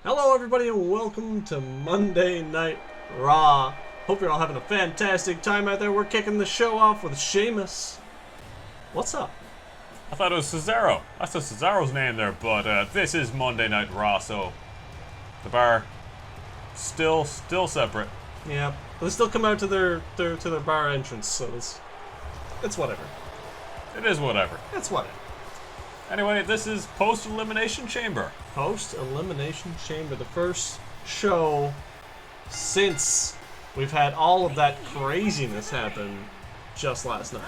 Hello everybody and welcome to Monday Night Raw. Hope you're all having a fantastic time out there. We're kicking the show off with Sheamus. What's up? I thought it was Cesaro. I said Cesaro's name there, but this is Monday Night Raw, so the bar still separate. Yeah, they still come out to their bar entrance, so it's whatever. It is whatever. It's whatever. Anyway, this is post Elimination Chamber. Post Elimination Chamber, the first show since we've had all of that craziness happen just last night.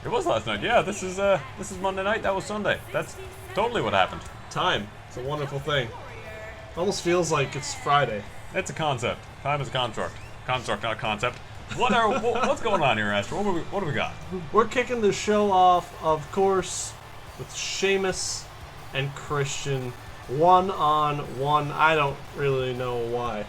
It was last night. Yeah, this is Monday night. That was Sunday. That's totally what happened. Time. It's a wonderful thing. Almost feels like it's Friday. It's a concept. Time is a construct. Construct, not concept. What's going on here, Astro? What do we got? We're kicking the show off, of course, with Sheamus and Christian, one-on-one. I don't really know why.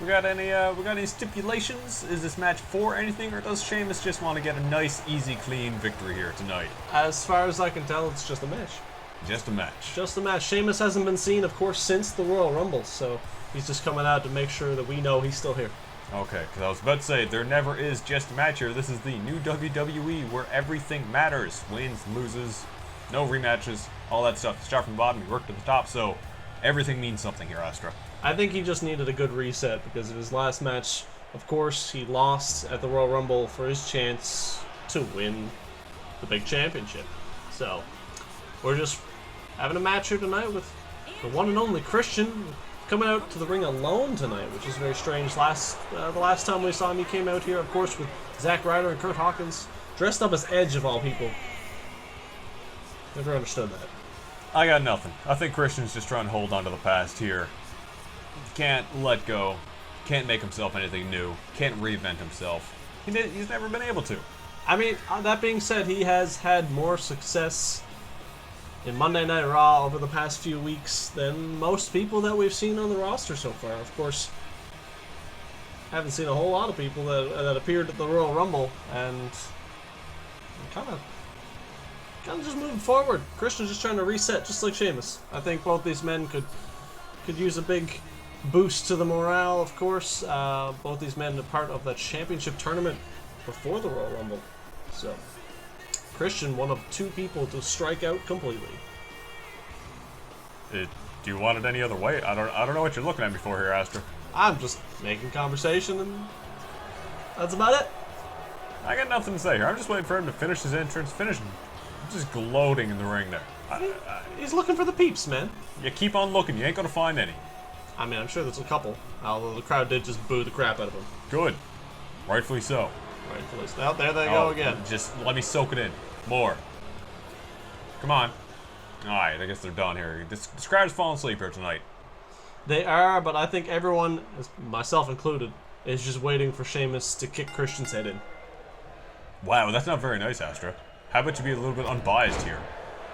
We got any stipulations? Is this match for anything, or does Sheamus just want to get a nice, easy, clean victory here tonight? As far as I can tell, it's just a match. Just a match. Just a match. Sheamus hasn't been seen, of course, since the Royal Rumble, so he's just coming out to make sure that we know he's still here. Okay, because I was about to say, there never is just a match here. This is the new WWE where everything matters. Wins, loses, no rematches, all that stuff. Start from the bottom, you work to the top, so everything means something here, Astra. I think he just needed a good reset because of his last match. Of course, he lost at the Royal Rumble for his chance to win the big championship. So, we're just having a match here tonight with the one and only Christian coming out to the ring alone tonight, which is very strange. The last time we saw him, he came out here, of course, with Zack Ryder and Kurt Hawkins, dressed up as Edge of all people. Never understood that. I got nothing. I think Christian's just trying to hold on to the past here. Can't let go. Can't make himself anything new. Can't reinvent himself. He's never been able to. I mean, that being said, he has had more success in Monday Night Raw over the past few weeks than most people that we've seen on the roster so far. Of course, haven't seen a whole lot of people that appeared at the Royal Rumble, and kind of just moving forward. Christian's just trying to reset, just like Sheamus. I think both these men could use a big boost to the morale. Of course, both these men are part of that championship tournament before the Royal Rumble, so Christian, one of two people to strike out completely. Do you want it any other way? I don't know what you're looking at me for here, Astra. I'm just making conversation, and that's about it. I got nothing to say here. I'm just waiting for him to finish his entrance. I'm just gloating in the ring there. He's looking for the peeps, man. You keep on looking. You ain't gonna find any. I mean, I'm sure there's a couple, although the crowd did just boo the crap out of him. Good. Rightfully so. Rightfully so. There they go again. Just let me soak it in. More. Come on. Alright, I guess they're done here. This crowd is falling asleep here tonight. They are, but I think everyone, myself included, is just waiting for Sheamus to kick Christian's head in. Wow, that's not very nice, Astra. How about you be a little bit unbiased here?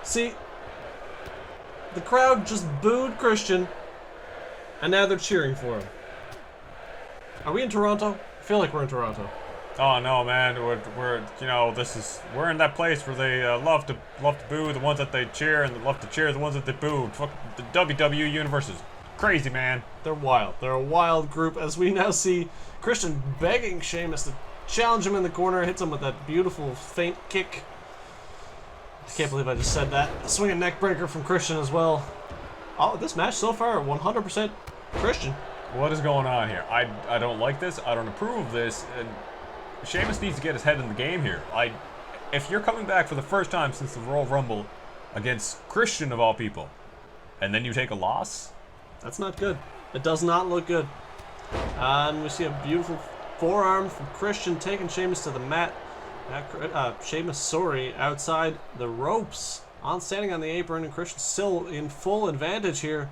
See, the crowd just booed Christian, and now they're cheering for him. Are we in Toronto? I feel like we're in Toronto. Oh no, man! We're in that place where they love to boo the ones that they cheer, and they love to cheer the ones that they boo. Fuck, the WWE universe is crazy, man. They're wild. They're a wild group, as we now see Christian begging Sheamus to challenge him in the corner, hits him with that beautiful feint kick. I can't believe I just said that. A swinging neck breaker from Christian as well. Oh, this match so far, 100% Christian. What is going on here? I don't like this. I don't approve of this. And Sheamus needs to get his head in the game here. If you're coming back for the first time since the Royal Rumble against Christian of all people, and then you take a loss, that's not good. It does not look good. And we see a beautiful forearm from Christian taking Sheamus to the mat. Sheamus, outside the ropes, standing on the apron, and Christian still in full advantage here.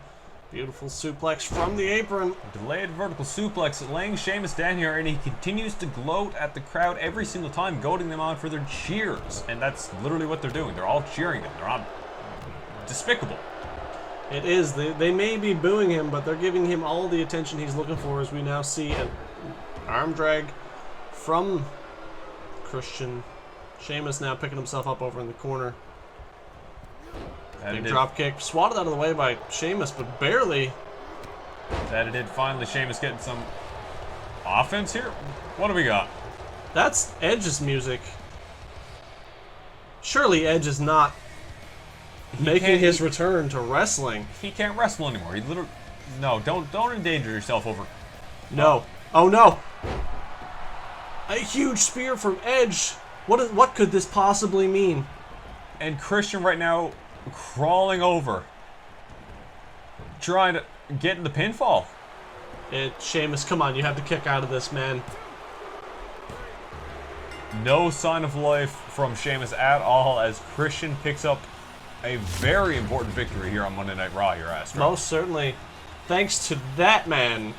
Beautiful suplex from the apron. Delayed vertical suplex, laying Sheamus down here, and he continues to gloat at the crowd every single time, goading them on for their cheers. And that's literally what they're doing. They're all cheering him. They're all despicable. It is. They may be booing him, but they're giving him all the attention he's looking for, as we now see an arm drag from Christian. Sheamus now picking himself up over in the corner. Big drop kick, swatted out of the way by Sheamus, but barely. That it did. Finally, Sheamus getting some offense here. What do we got? That's Edge's music. Surely Edge is not making his return to wrestling. He can't wrestle anymore. He literally... No, don't endanger yourself over... No. Oh, no. A huge spear from Edge. What could this possibly mean? And Christian right now crawling over. Trying to get in the pinfall. Sheamus, come on. You have to kick out of this, man. No sign of life from Sheamus at all as Christian picks up a very important victory here on Monday Night Raw here, Astro. Most certainly. Thanks to that man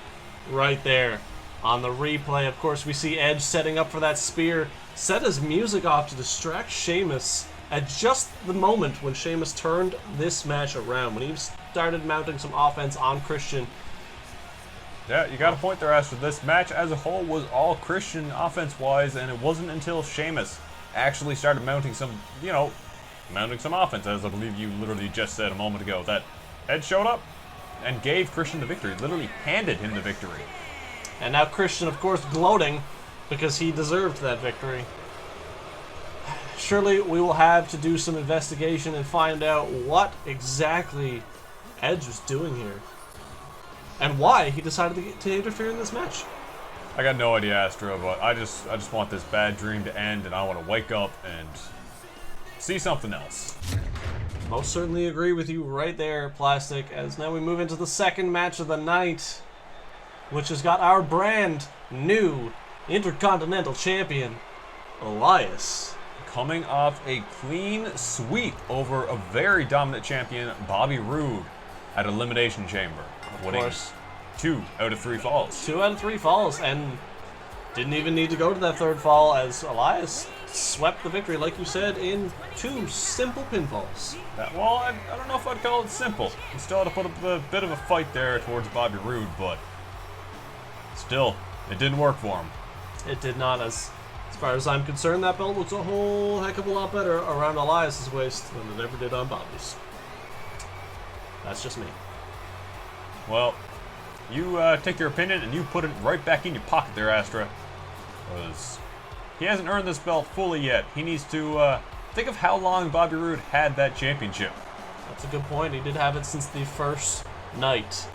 right there on the replay. Of course, we see Edge setting up for that spear. Set his music off to distract Sheamus at just the moment when Sheamus turned this match around. When he started mounting some offense on Christian. Yeah, you got a point there, Astro. This match as a whole was all Christian offense-wise, and it wasn't until Sheamus actually started mounting some, mounting some offense, as I believe you literally just said a moment ago, that Edge showed up and gave Christian the victory, literally handed him the victory. And now Christian, of course, gloating because he deserved that victory. Surely we will have to do some investigation and find out what exactly Edge was doing here. And why he decided to interfere in this match. I got no idea, Astro, but I just want this bad dream to end, and I want to wake up and see something else. Most certainly agree with you right there, Plastic, as now we move into the second match of the night, which has got our brand new Intercontinental Champion, Elias. Coming off a clean sweep over a very dominant champion, Bobby Roode, at Elimination Chamber. Of course. 2 out of 3 falls. 2 out of 3 falls, and didn't even need to go to that third fall as Elias swept the victory, like you said, in 2 simple pinfalls. Well, I don't know if I'd call it simple. He still had to put up a bit of a fight there towards Bobby Roode, but still, it didn't work for him. It did not. As far as I'm concerned, that belt looks a whole heck of a lot better around Elias's waist than it ever did on Bobby's. That's just me. Well, you take your opinion and you put it right back in your pocket there, Astra. Because he hasn't earned this belt fully yet. He needs to think of how long Bobby Roode had that championship. That's a good point. He did have it since the first night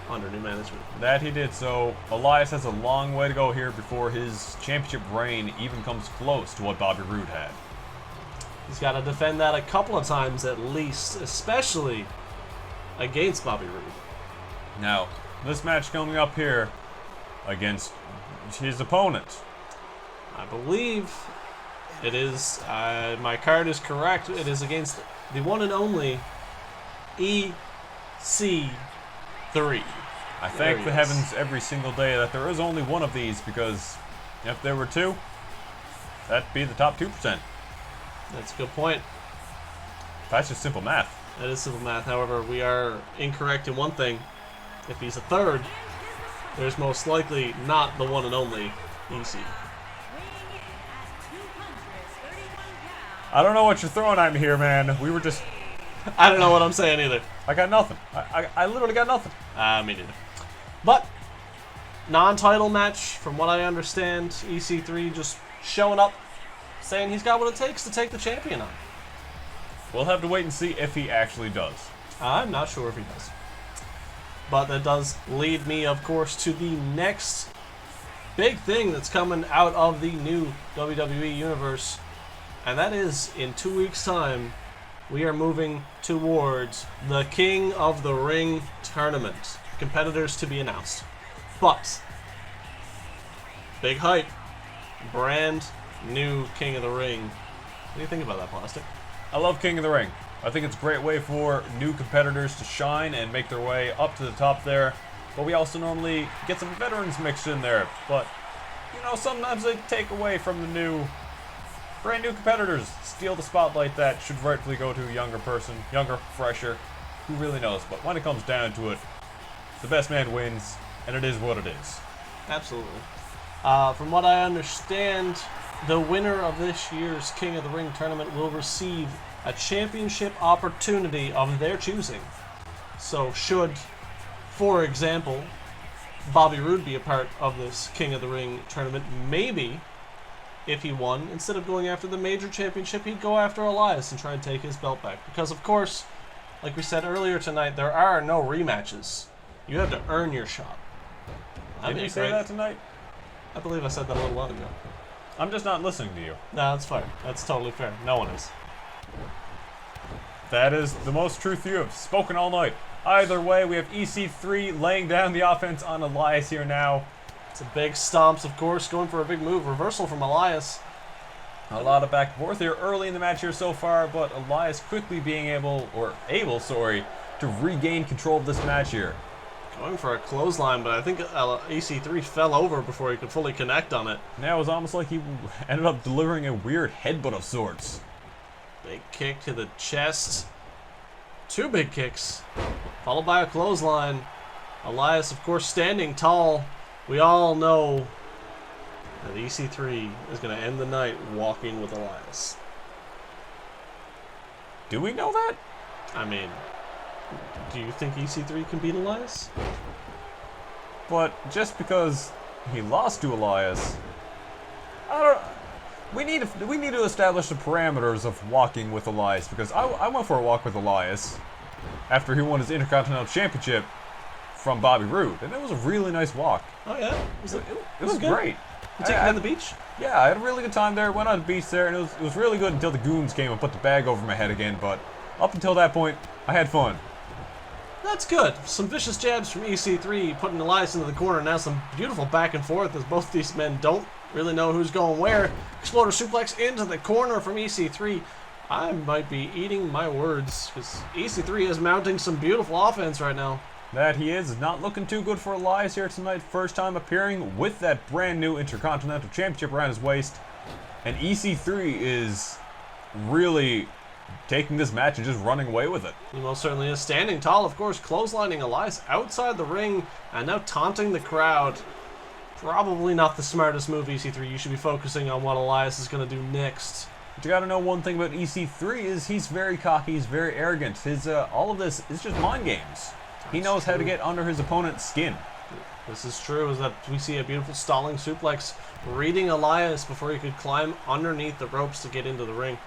under new management. That he did. So Elias has a long way to go here before his championship reign even comes close to what Bobby Roode had. He's got to defend that a couple of times at least, especially against Bobby Roode. Now, this match coming up here against his opponent. I believe it is, my card is correct, it is against the one and only EC3. I thank the heavens every single day that there is only one of these, because if there were 2, that'd be the top 2%. That's a good point. That's just simple math. That is simple math. However, we are incorrect in one thing. If he's a third, there's most likely not the one and only EC. I don't know what you're throwing at me here, man. We were just... I don't know what I'm saying either. I got nothing. I literally got nothing. Me neither. But, non-title match, from what I understand, EC3 just showing up, saying he's got what it takes to take the champion on. We'll have to wait and see if he actually does. I'm not sure if he does. But that does lead me, of course, to the next big thing that's coming out of the new WWE Universe. And that is, in 2 weeks' time, we are moving towards the King of the Ring tournament. Competitors to be announced. But, big hype. Brand new King of the Ring. What do you think about that, Plastic? I love King of the Ring. I think it's a great way for new competitors to shine and make their way up to the top there. But we also normally get some veterans mixed in there. But, sometimes they take away from the brand new competitors. Steal the spotlight that should rightfully go to a younger person, younger, fresher, who really knows. But when it comes down to it, the best man wins, and it is what it is. Absolutely. From what I understand, the winner of this year's King of the Ring tournament will receive a championship opportunity of their choosing. So should, for example, Bobby Roode be a part of this King of the Ring tournament, maybe if he won, instead of going after the major championship, he'd go after Elias and try and take his belt back. Because, of course, like we said earlier tonight, there are no rematches. You have to earn your shot. Did you say that tonight? I believe I said that a little while ago. I'm just not listening to you. No, that's fine. That's totally fair. No one is. That is the most truth you have spoken all night. Either way, we have EC3 laying down the offense on Elias here now. It's a big stomps, of course, going for a big move. Reversal from Elias. A lot of back and forth here early in the match here so far, but Elias quickly being able to regain control of this match here. Going for a clothesline, but I think EC3 fell over before he could fully connect on it. Now it was almost like he ended up delivering a weird headbutt of sorts. Big kick to the chest. Two big kicks, followed by a clothesline. Elias, of course, standing tall. We all know that EC3 is going to end the night walking with Elias. Do we know that? I mean, do you think EC3 can beat Elias? But just because he lost to Elias, we need to establish the parameters of walking with Elias, because I went for a walk with Elias after he won his Intercontinental Championship from Bobby Roode, and it was a really nice walk. Oh yeah, it was great. You take it on the beach? Yeah, I had a really good time there. Went on the beach there, and it was really good until the goons came and put the bag over my head again. But up until that point, I had fun. That's good. Some vicious jabs from EC3, putting Elias into the corner. Now some beautiful back and forth as both these men don't really know who's going where. Exploder suplex into the corner from EC3. I might be eating my words, because EC3 is mounting some beautiful offense right now. That he is not looking too good for Elias here tonight. First time appearing with that brand new Intercontinental Championship around his waist. And EC3 is really taking this match and just running away with it. He most certainly is. Standing tall, of course, clotheslining Elias outside the ring and now taunting the crowd. Probably not the smartest move, EC3. You should be focusing on what Elias is going to do next. But you got to know one thing about EC3 is he's very cocky, he's very arrogant. His all of this is just mind games. He knows how to get under his opponent's skin. This is true, is that we see a beautiful stalling suplex reading Elias before he could climb underneath the ropes to get into the ring.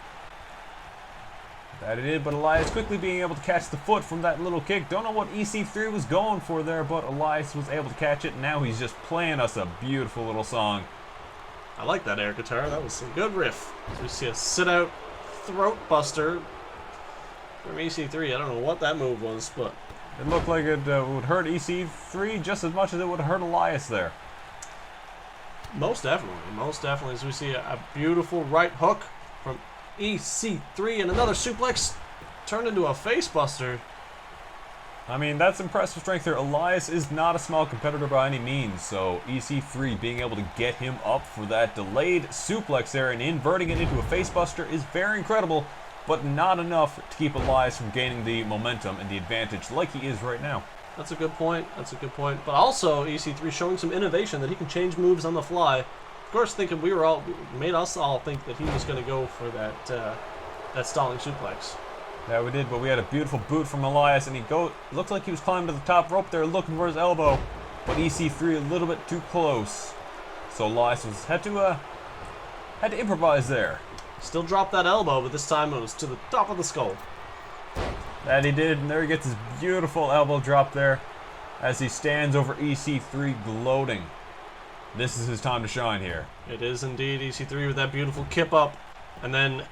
That it is, but Elias quickly being able to catch the foot from that little kick. Don't know what EC3 was going for there, but Elias was able to catch it. Now he's just playing us a beautiful little song. I like that air guitar. That was some good riff. So we see a sit-out throat buster from EC3. I don't know what that move was, but it looked like it would hurt EC3 just as much as it would hurt Elias there. Most definitely. Most definitely. As we see a beautiful right hook from EC3 and another suplex turned into a face buster. I mean, that's impressive strength there. Elias is not a small competitor by any means, so EC3 being able to get him up for that delayed suplex there and inverting it into a face buster is very incredible, but not enough to keep Elias from gaining the momentum and the advantage like he is right now. That's a good point. That's a good point. But also, EC3 showing some innovation that he can change moves on the fly. Of course, thinking made us all think that he was going to go for that stalling suplex. Yeah, we did, but we had a beautiful boot from Elias, and looked like he was climbing to the top rope there looking for his elbow, but EC3 a little bit too close. So Elias had to improvise there. Still dropped that elbow, but this time it was to the top of the skull. That he did, and there he gets his beautiful elbow drop there as he stands over EC3 gloating. This is his time to shine here. It is indeed. EC3 with that beautiful kip up, and then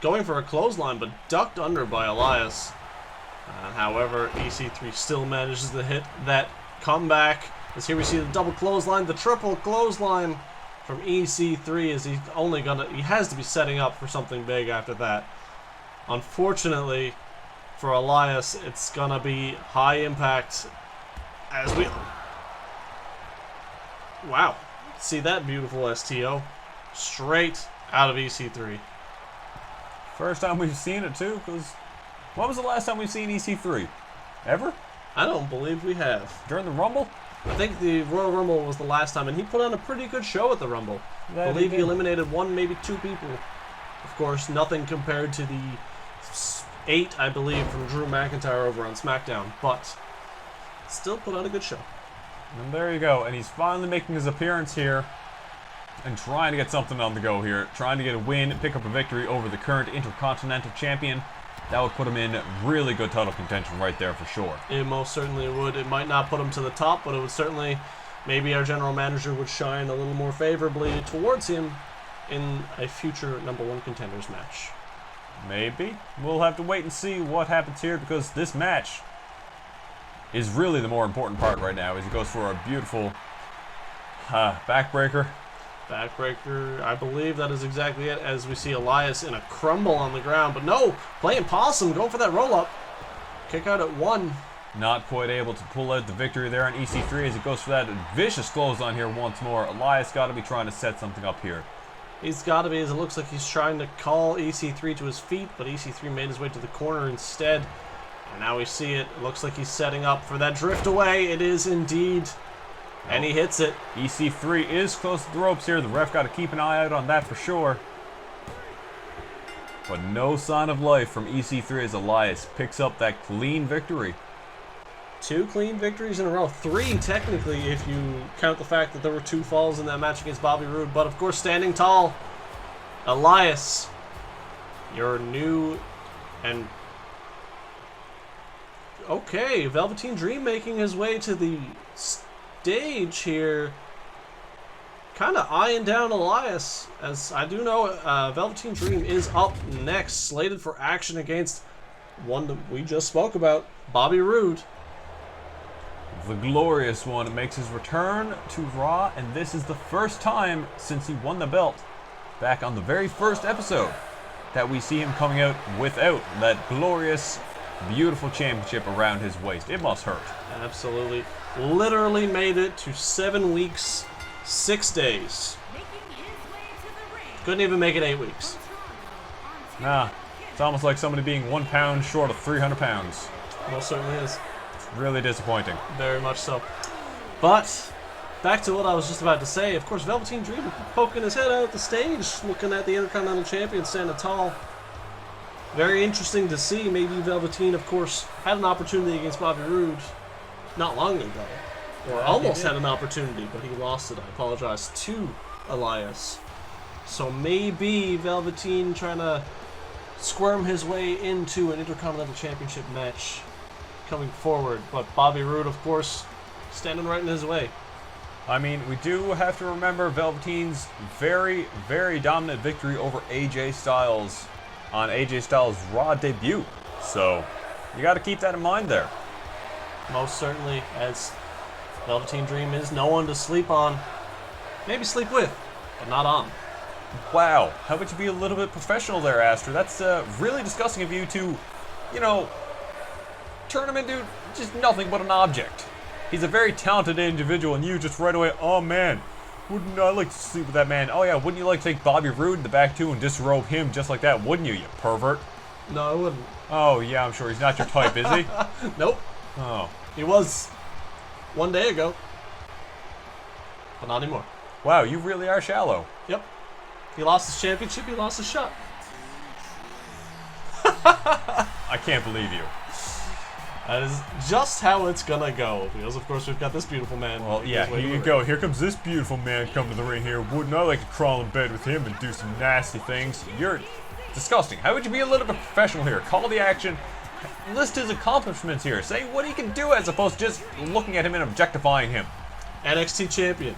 going for a clothesline, but ducked under by Elias. However, EC3 still manages to hit that comeback. As here we see the double clothesline, the triple clothesline from EC3, as he has to be setting up for something big after that. Unfortunately for Elias, it's gonna be high impact as we... Wow. See that beautiful STO straight out of EC3. First time we've seen it too, because when was the last time we've seen EC3? Ever? I don't believe we have. During the Rumble? I think the Royal Rumble was the last time, and he put on a pretty good show at the Rumble. I believe he eliminated 1, maybe 2 people. Of course, nothing compared to the 8, I believe, from Drew McIntyre over on SmackDown, but still put on a good show. And there you go, and he's finally making his appearance here and trying to get something on the go here, trying to get a win, pick up a victory over the current Intercontinental Champion. That would put him in really good title contention right there for sure. It most certainly would. It might not put him to the top, but it would certainly, maybe our general manager would shine a little more favorably towards him in a future #1 contenders match. Maybe. We'll have to wait and see what happens here, because this match is really the more important part right now as he goes for a beautiful backbreaker. Backbreaker, I believe that is exactly it, as we see Elias in a crumble on the ground. But no, playing possum, going for that roll-up. Kick out at 1. Not quite able to pull out the victory there on EC3 as he goes for that vicious clothesline here once more. Elias got to be trying to set something up here. He's got to be, as it looks like he's trying to call EC3 to his feet, but EC3 made his way to the corner instead. And now we see it. It looks like he's setting up for that drift away. It is indeed. And he hits it. EC3 is close to the ropes here. The ref got to keep an eye out on that for sure. But no sign of life from EC3 as Elias picks up that clean victory. 2 clean victories in a row. 3 technically if you count the fact that there were 2 falls in that match against Bobby Roode. But of course, standing tall, Elias, your new and... Okay, Velveteen Dream making his way to the stage here, kind of eyeing down Elias, as I do know Velveteen Dream is up next, slated for action against one that we just spoke about, Bobby Roode. The glorious one makes his return to Raw, and this is the first time since he won the belt back on the very first episode that we see him coming out without that glorious, beautiful championship around his waist. It must hurt. Absolutely. Literally made it to 7 weeks, 6 days. Couldn't even make it 8 weeks. Nah, it's almost like somebody being 1 pound short of 300 pounds. Most certainly is. It's really disappointing. Very much so. But back to what I was just about to say. Of course, Velveteen Dream poking his head out the stage, looking at the Intercontinental Champion standing tall. Very interesting to see. Maybe Velveteen, of course, had an opportunity against Bobby Roode not long ago. Or almost had an opportunity, but he lost it. I apologize to Elias. So maybe Velveteen trying to squirm his way into an Intercontinental Championship match coming forward. But Bobby Roode, of course, standing right in his way. I mean, we do have to remember Velveteen's very, very dominant victory over AJ Styles on AJ Styles' Raw debut. So, you got to keep that in mind there. Most certainly, as Velveteen Dream is no one to sleep on. Maybe sleep with, but not on. Wow, how about you be a little bit professional there, Astor? That's really disgusting of you to, turn him into just nothing but an object. He's a very talented individual, and you just right away, oh man, wouldn't I like to sleep with that man? Oh yeah, wouldn't you like to take Bobby Roode in the back too and disrobe him just like that, wouldn't you, you pervert? No, I wouldn't. Oh yeah, I'm sure he's not your type, is he? Nope. Oh. He was 1 day ago, but not anymore. Wow, you really are shallow. Yep. He lost his championship, he lost his shot. I can't believe you. That is just how it's gonna go, because of course we've got this beautiful man. Well, yeah, here you go. Here comes this beautiful man coming to the ring here. Wouldn't I like to crawl in bed with him and do some nasty things? You're disgusting. How would you be a little bit professional here? Call the action. List his accomplishments here. Say what he can do as opposed to just looking at him and objectifying him. NXT champion.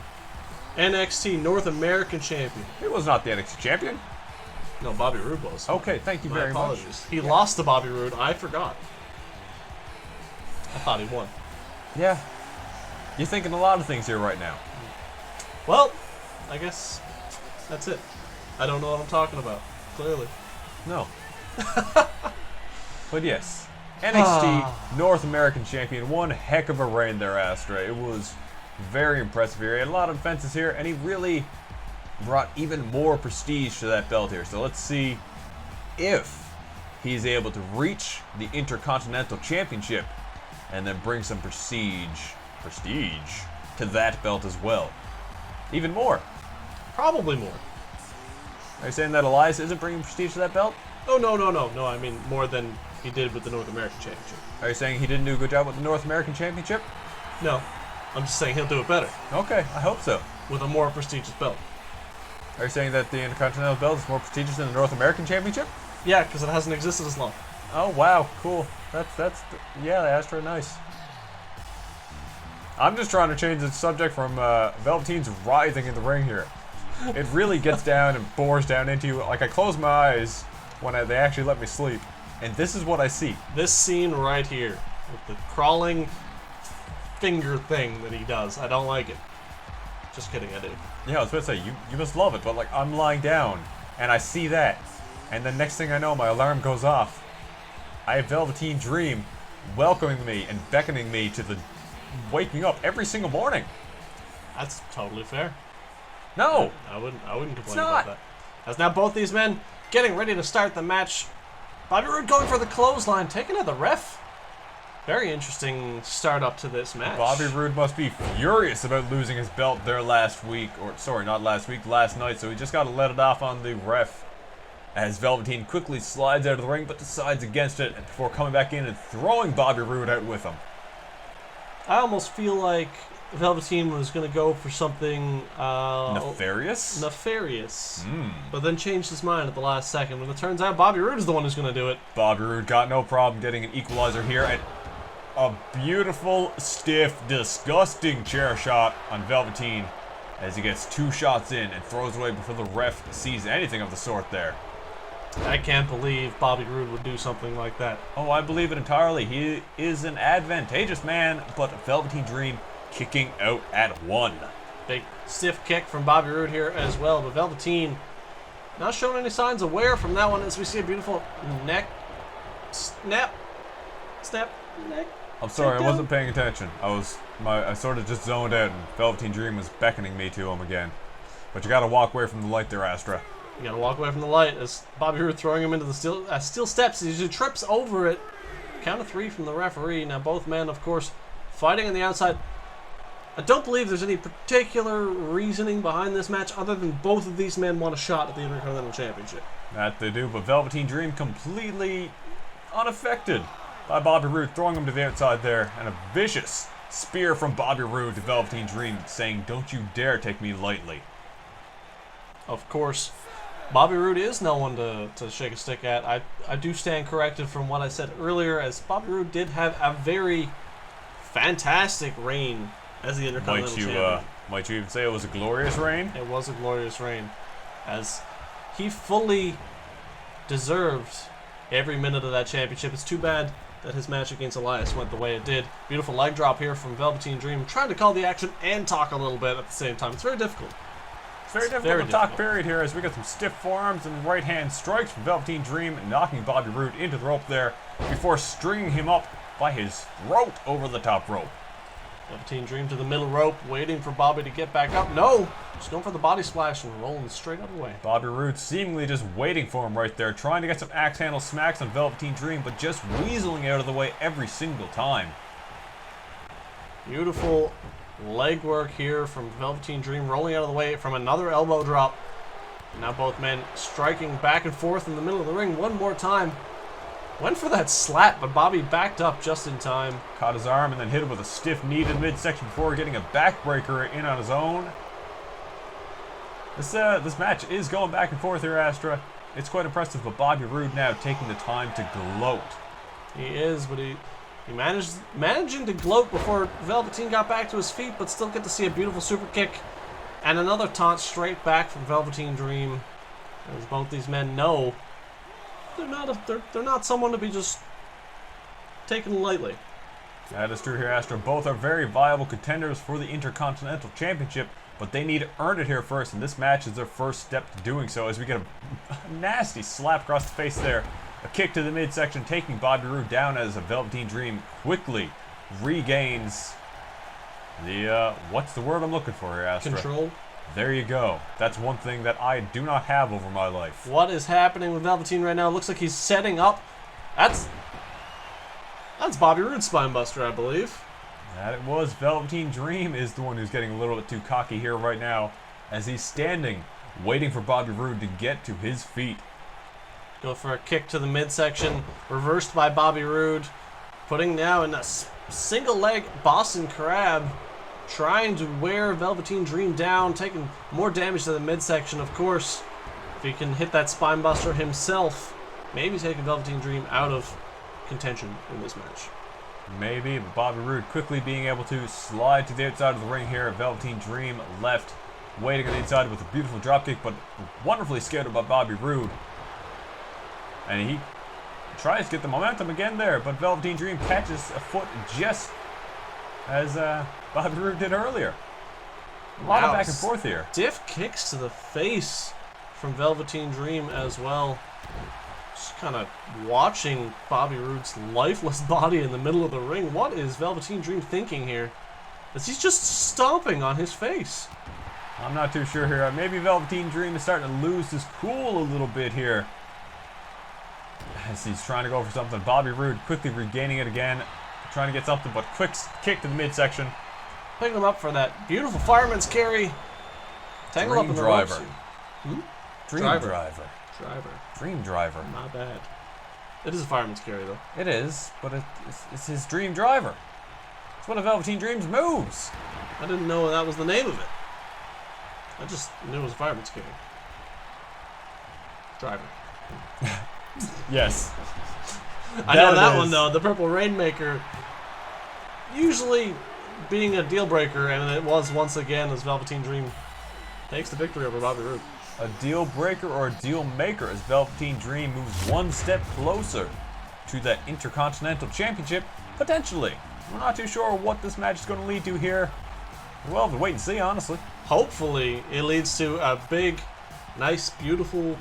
NXT North American champion. He was not the NXT champion. No, Bobby Roode was. Okay, thank you My very apologies. much. He lost to Bobby Roode. I forgot. I thought he won. Yeah. You're thinking a lot of things here right now. Well, I guess that's it. I don't know what I'm talking about, clearly. No. But yes, NXT North American Champion. One heck of a reign there, Astra. It was very impressive here. He had a lot of defenses here, and he really brought even more prestige to that belt here. So let's see if he's able to reach the Intercontinental Championship and then bring some prestige to that belt as well. Even more. Probably more. Are you saying that Elias isn't bringing prestige to that belt? Oh, no. No, I mean more than he did with the North American Championship. Are you saying he didn't do a good job with the North American Championship? No. I'm just saying he'll do it better. Okay, I hope so. With a more prestigious belt. Are you saying that the Intercontinental belt is more prestigious than the North American Championship? Yeah, because it hasn't existed as long. Oh, wow, cool. Yeah, Astra, nice. I'm just trying to change the subject from Velveteen's writhing in the ring here. It really gets down and bores down into you. Like, I close my eyes when they actually let me sleep, and this is what I see. This scene right here, with the crawling finger thing that he does, I don't like it. Just kidding, I do. Yeah, I was about to say, you must love it, but like, I'm lying down, and I see that, and the next thing I know, my alarm goes off. I have Velveteen Dream welcoming me and beckoning me to the waking up every single morning. That's totally fair. No! I wouldn't complain about that. As now both these men getting ready to start the match. Bobby Roode going for the clothesline, taking out the ref. Very interesting start up to this match. Bobby Roode must be furious about losing his belt there last week, or sorry, not last week, last night, so he just got to let it off on the ref. As Velveteen quickly slides out of the ring, but decides against it before coming back in and throwing Bobby Roode out with him. I almost feel like Velveteen was going to go for something nefarious? Nefarious. But then changed his mind at the last second when it turns out Bobby Roode is the one who's going to do it. Bobby Roode got no problem getting an equalizer here, and a beautiful, stiff, disgusting chair shot on Velveteen as he gets 2 shots in and throws away before the ref sees anything of the sort there. I can't believe Bobby Roode would do something like that. Oh, I believe it entirely. He is an advantageous man, but Velveteen Dream kicking out at 1. Big stiff kick from Bobby Roode here as well, but Velveteen not showing any signs of wear from that one as we see a beautiful neck snap neck. I'm sorry, I wasn't paying attention. I sort of just zoned out, and Velveteen Dream was beckoning me to him again. But you gotta walk away from the light there, Astra. You gotta walk away from the light as Bobby Roode throwing him into the steel steps. He trips over it. Count of 3 from the referee. Now both men, of course, fighting on the outside. I don't believe there's any particular reasoning behind this match other than both of these men want a shot at the Intercontinental Championship. That they do, but Velveteen Dream completely unaffected by Bobby Roode, throwing him to the outside there, and a vicious spear from Bobby Roode to Velveteen Dream, saying, "Don't you dare take me lightly." Of course, Bobby Roode is no one to shake a stick at. I do stand corrected from what I said earlier, as Bobby Roode did have a very fantastic reign as the Intercontinental Champion. Might you even say it was a glorious reign? It was a glorious reign, as he fully deserved every minute of that championship. It's too bad that his match against Elias went the way it did. Beautiful leg drop here from Velveteen Dream, trying to call the action and talk a little bit at the same time. It's very difficult. It's very difficult to talk period here as we get some stiff forearms and right hand strikes from Velveteen Dream, knocking Bobby Roode into the rope there before stringing him up by his throat over the top rope. Velveteen Dream to the middle rope, waiting for Bobby to get back up. No! Just going for the body splash and rolling straight out of the way. Bobby Roode seemingly just waiting for him right there, trying to get some axe handle smacks on Velveteen Dream, but just weaseling out of the way every single time. Beautiful leg work here from Velveteen Dream, rolling out of the way from another elbow drop. Now both men striking back and forth in the middle of the ring one more time. Went for that slap, but Bobby backed up just in time. Caught his arm and then hit him with a stiff knee to the midsection before getting a backbreaker in on his own. This match is going back and forth here, Astra. It's quite impressive, but Bobby Roode now taking the time to gloat. He is, but he managing to gloat before Velveteen got back to his feet, but still get to see a beautiful super kick and another taunt straight back from Velveteen Dream. As both these men know, they're not someone to be just taken lightly. That is true here, Astra. Both are very viable contenders for the Intercontinental Championship, but they need to earn it here first, and this match is their first step to doing so as we get a nasty slap across the face there. A kick to the midsection, taking Bobby Roode down as a Velveteen Dream quickly regains the, what's the word I'm looking for here, Astra? Control. There you go. That's one thing that I do not have over my life. What is happening with Velveteen right now? It looks like he's setting up. That's Bobby Roode's spinebuster, I believe. That it was. Velveteen Dream is the one who's getting a little bit too cocky here right now as he's standing, waiting for Bobby Roode to get to his feet. Go for a kick to the midsection, reversed by Bobby Roode. Putting now in a single leg Boston Crab, trying to wear Velveteen Dream down, taking more damage to the midsection, of course. If he can hit that spine buster himself, maybe taking Velveteen Dream out of contention in this match. Maybe, but Bobby Roode quickly being able to slide to the outside of the ring here. Velveteen Dream left, waiting on the inside with a beautiful dropkick, but wonderfully scared by Bobby Roode. And he tries to get the momentum again there, but Velveteen Dream catches a foot just as Bobby Roode did earlier. A lot of back and forth here. Stiff kicks to the face from Velveteen Dream as well. Just kind of watching Bobby Roode's lifeless body in the middle of the ring. What is Velveteen Dream thinking here? As he's just stomping on his face. I'm not too sure here. Maybe Velveteen Dream is starting to lose his cool a little bit here. As he's trying to go for something. Bobby Roode quickly regaining it again. Trying to get something, but quick kick to the midsection. Picking him up for that beautiful fireman's carry. Tangled up in the ropes. Dream driver. Dream driver. Not bad. It is a fireman's carry, though. It is, but it's his dream driver. It's one of Velveteen Dream's moves. I didn't know that was the name of it. I just knew it was a fireman's carry. Driver. Yes. I know that one, though. The Purple Rainmaker usually being a deal breaker, and it was once again as Velveteen Dream takes the victory over Bobby Roode. A deal breaker or a deal maker as Velveteen Dream moves one step closer to that Intercontinental Championship, potentially. We're not too sure what this match is going to lead to here. We'll have to wait and see, honestly. Hopefully, it leads to a big, nice, beautiful,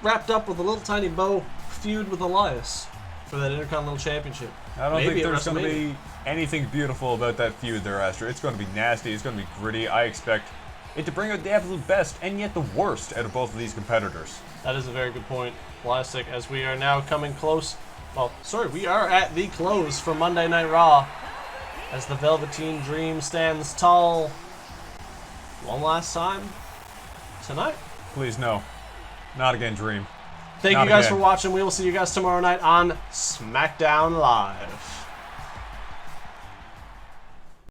wrapped up with a little tiny bow feud with Elias for that Intercontinental Championship. I don't think there's going to be anything beautiful about that feud there, Astro. It's going to be nasty. It's going to be gritty. I expect it to bring out the absolute best and yet the worst out of both of these competitors. That is a very good point, Plastic, as we are now coming close. Well, sorry, we are at the close for Monday Night Raw as the Velveteen Dream stands tall one last time tonight. Please, no. Not again, Dream. Thank you guys for watching. We will see you guys tomorrow night on SmackDown Live.